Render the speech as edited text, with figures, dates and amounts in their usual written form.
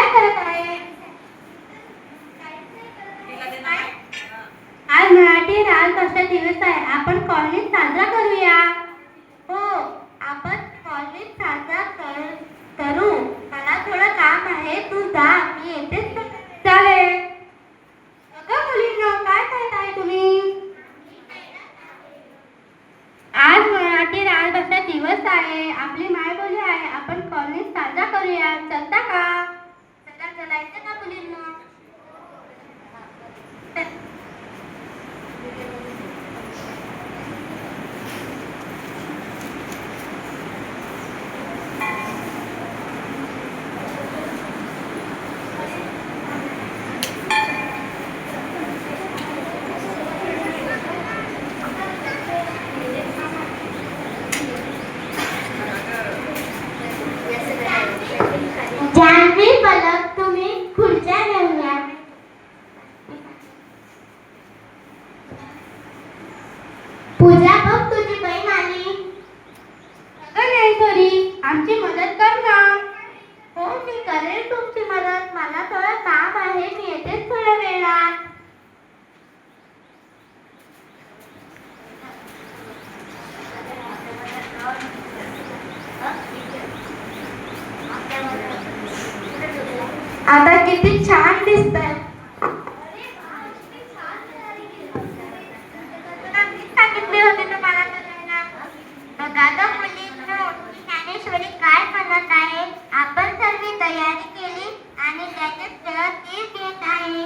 काय करत आहे? आज मराठी राजभाषा दिवस आहे. आपण कॉलनीत साजरा करूया. हो, आपण कॉलनीत साजरा करू. मला थोडं काम आहे, तू जा, मी येतेच. चालेल. अगं मुलींनो, काय करत आहे तुम्ही? आज मराठी राजभाषा दिवस आहे. आपली मायबोली आहे. आपण कॉलनीत साजरा करूया. चलता का? चला, चलायचं का मुलींनो? जानवी पलक, तुम्ही खुर्च्या घेऊन या. पूजा, बघ तुझी बहीण आली. अगं नाही थोडी, आमची मदत कर ना. हो, मी करेल तुमची मदत. मला थोडं काम आहे, मी येतेच थोड्या वेळात. आता किती छान दिसतंय. सांगितले होते तुम्हाला करायला. बघा गं मुलींनो, ज्ञानेश्वरी काय म्हणत आहे. आपण सर्व तयारी केली आणि त्याचे तीच घेत आहे.